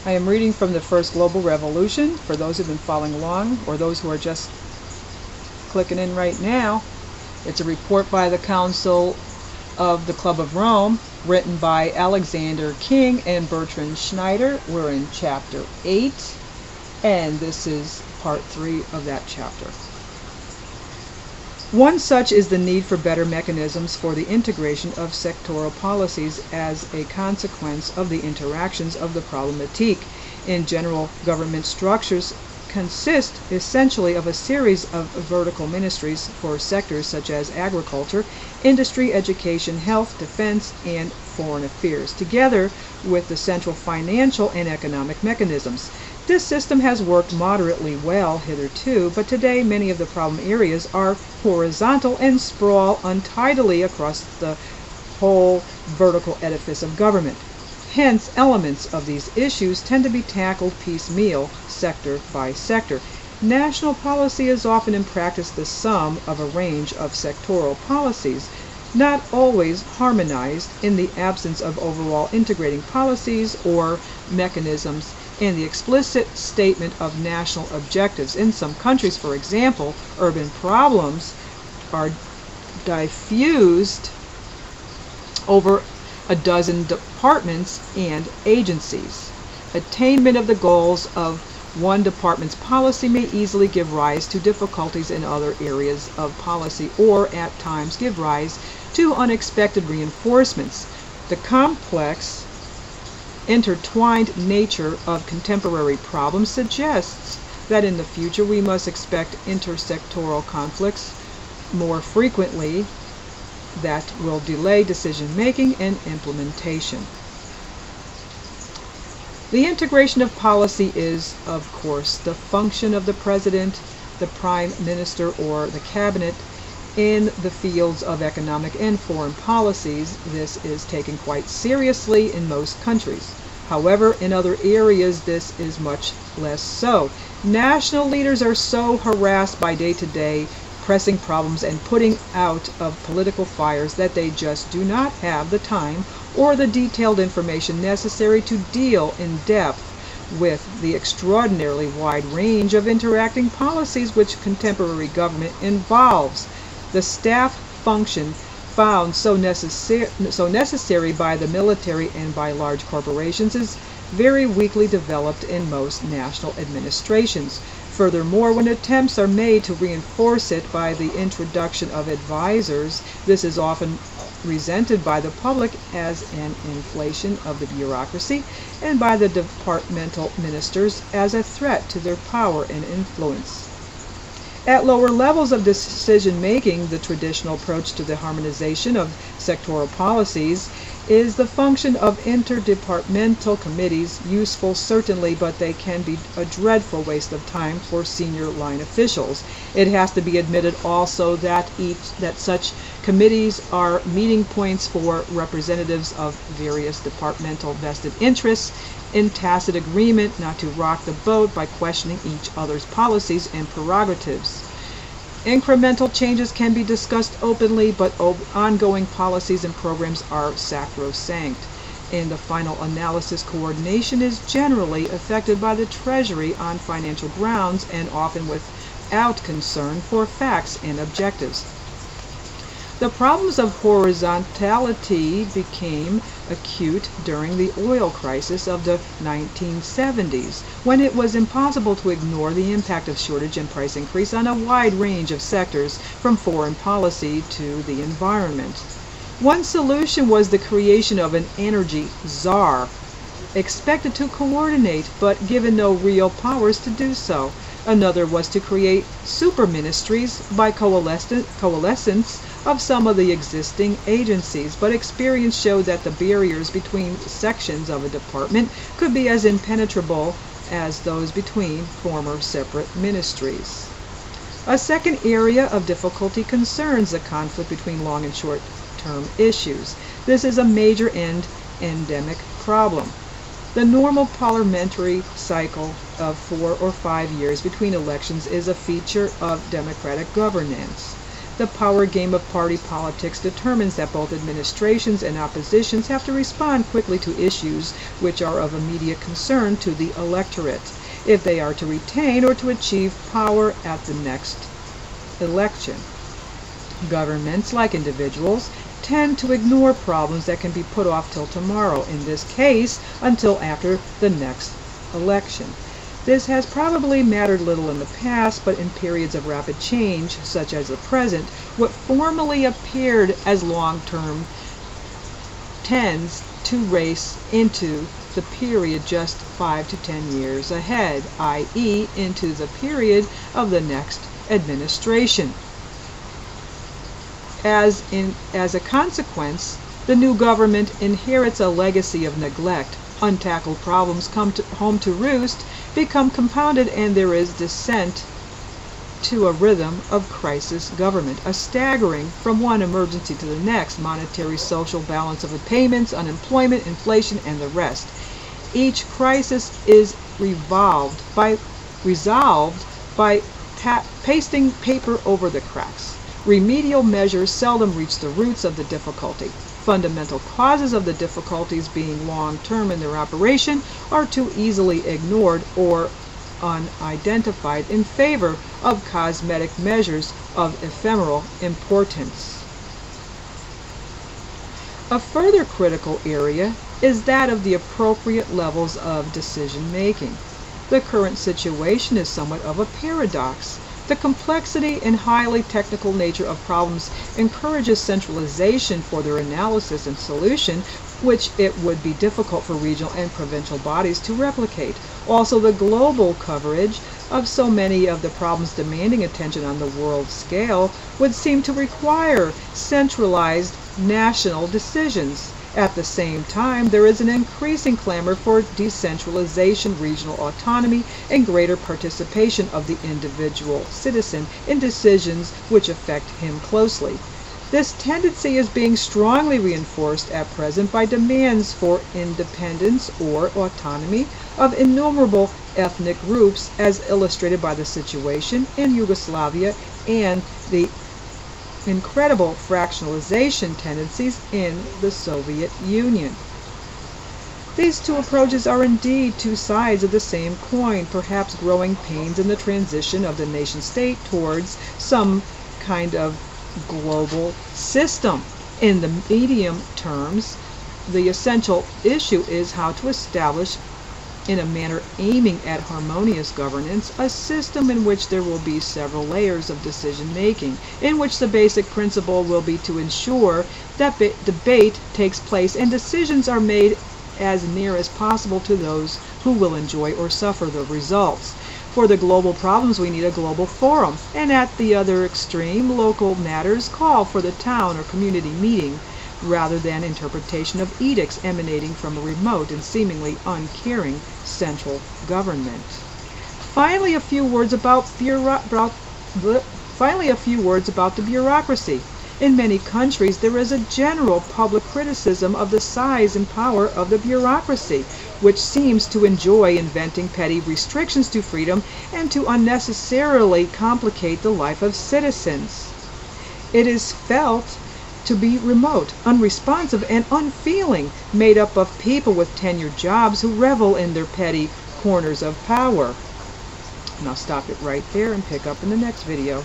I am reading from the First Global Revolution for those who have been following along or those who are just clicking in right now. It's a report by the Council of the Club of Rome, written by Alexander King and Bertrand Schneider. We're in chapter 8, and this is part 3 of that chapter. One such is the need for better mechanisms for the integration of sectoral policies as a consequence of the interactions of the problematique in general government structures consist essentially of a series of vertical ministries for sectors such as agriculture, industry, education, health, defense, and foreign affairs, together with the central financial and economic mechanisms. This system has worked moderately well hitherto, but today many of the problem areas are horizontal and sprawl untidily across the whole vertical edifice of government. Hence, elements of these issues tend to be tackled piecemeal, sector by sector. National policy is often in practice the sum of a range of sectoral policies, not always harmonized in the absence of overall integrating policies or mechanisms and the explicit statement of national objectives. In some countries, for example, urban problems are diffused over a dozen departments and agencies. Attainment of the goals of one department's policy may easily give rise to difficulties in other areas of policy, or at times give rise to unexpected reinforcements. The complex, intertwined nature of contemporary problems suggests that in the future we must expect intersectoral conflicts more frequently that will delay decision-making and implementation. The integration of policy is, of course, the function of the President, the Prime Minister, or the Cabinet. In the fields of economic and foreign policies, this is taken quite seriously in most countries. However, in other areas, this is much less so. National leaders are so harassed by day-to-day pressing problems and putting out of political fires that they just do not have the time or the detailed information necessary to deal in depth with the extraordinarily wide range of interacting policies which contemporary government involves. The staff function found so necessary by the military and by large corporations is very weakly developed in most national administrations. Furthermore, when attempts are made to reinforce it by the introduction of advisors, this is often resented by the public as an inflation of the bureaucracy and by the departmental ministers as a threat to their power and influence. At lower levels of decision-making, the traditional approach to the harmonization of sectoral policies is the function of interdepartmental committees, useful certainly, but they can be a dreadful waste of time for senior line officials. It has to be admitted also that such committees are meeting points for representatives of various departmental vested interests in tacit agreement not to rock the boat by questioning each other's policies and prerogatives. Incremental changes can be discussed openly, but ongoing policies and programs are sacrosanct. In the final analysis, coordination is generally affected by the Treasury on financial grounds and often without concern for facts and objectives. The problems of horizontality became acute during the oil crisis of the 1970s, when it was impossible to ignore the impact of shortage and price increase on a wide range of sectors, from foreign policy to the environment. One solution was the creation of an energy czar, expected to coordinate but given no real powers to do so. Another was to create super ministries by coalescence of some of the existing agencies, but experience showed that the barriers between sections of a department could be as impenetrable as those between former separate ministries. A second area of difficulty concerns the conflict between long and short-term issues. This is a major and endemic problem. The normal parliamentary cycle of 4 or 5 years between elections is a feature of democratic governance. The power game of party politics determines that both administrations and oppositions have to respond quickly to issues which are of immediate concern to the electorate, if they are to retain or to achieve power at the next election. Governments, like individuals, tend to ignore problems that can be put off till tomorrow, in this case, until after the next election. This has probably mattered little in the past, but in periods of rapid change, such as the present, what formerly appeared as long-term tends to race into the period just 5 to 10 years ahead, i.e., into the period of the next administration. As a consequence, the new government inherits a legacy of neglect. Untackled problems come home to roost, become compounded, and there is descent to a rhythm of crisis government, a staggering from one emergency to the next, monetary, social balance of payments, unemployment, inflation, and the rest. Each crisis is resolved by pasting paper over the cracks. Remedial measures seldom reach the roots of the difficulty. Fundamental causes of the difficulties, being long-term in their operation, are too easily ignored or unidentified in favor of cosmetic measures of ephemeral importance. A further critical area is that of the appropriate levels of decision-making. The current situation is somewhat of a paradox. The complexity and highly technical nature of problems encourages centralization for their analysis and solution, which it would be difficult for regional and provincial bodies to replicate. Also, the global coverage of so many of the problems demanding attention on the world scale would seem to require centralized national decisions. At the same time, there is an increasing clamor for decentralization, regional autonomy, and greater participation of the individual citizen in decisions which affect him closely. This tendency is being strongly reinforced at present by demands for independence or autonomy of innumerable ethnic groups, as illustrated by the situation in Yugoslavia and the incredible fractionalization tendencies in the Soviet Union. These two approaches are indeed two sides of the same coin, perhaps growing pains in the transition of the nation-state towards some kind of global system. In the medium terms, the essential issue is how to establish, in a manner aiming at harmonious governance, a system in which there will be several layers of decision-making, in which the basic principle will be to ensure that debate takes place and decisions are made as near as possible to those who will enjoy or suffer the results. For the global problems, we need a global forum, and at the other extreme, local matters call for the town or community meeting, rather than interpretation of edicts emanating from a remote and seemingly uncaring central government. Finally, a few words about the bureaucracy. In many countries, there is a general public criticism of the size and power of the bureaucracy, which seems to enjoy inventing petty restrictions to freedom and to unnecessarily complicate the life of citizens. It is felt to be remote, unresponsive, and unfeeling, made up of people with tenured jobs who revel in their petty corners of power. And I'll stop it right there and pick up in the next video.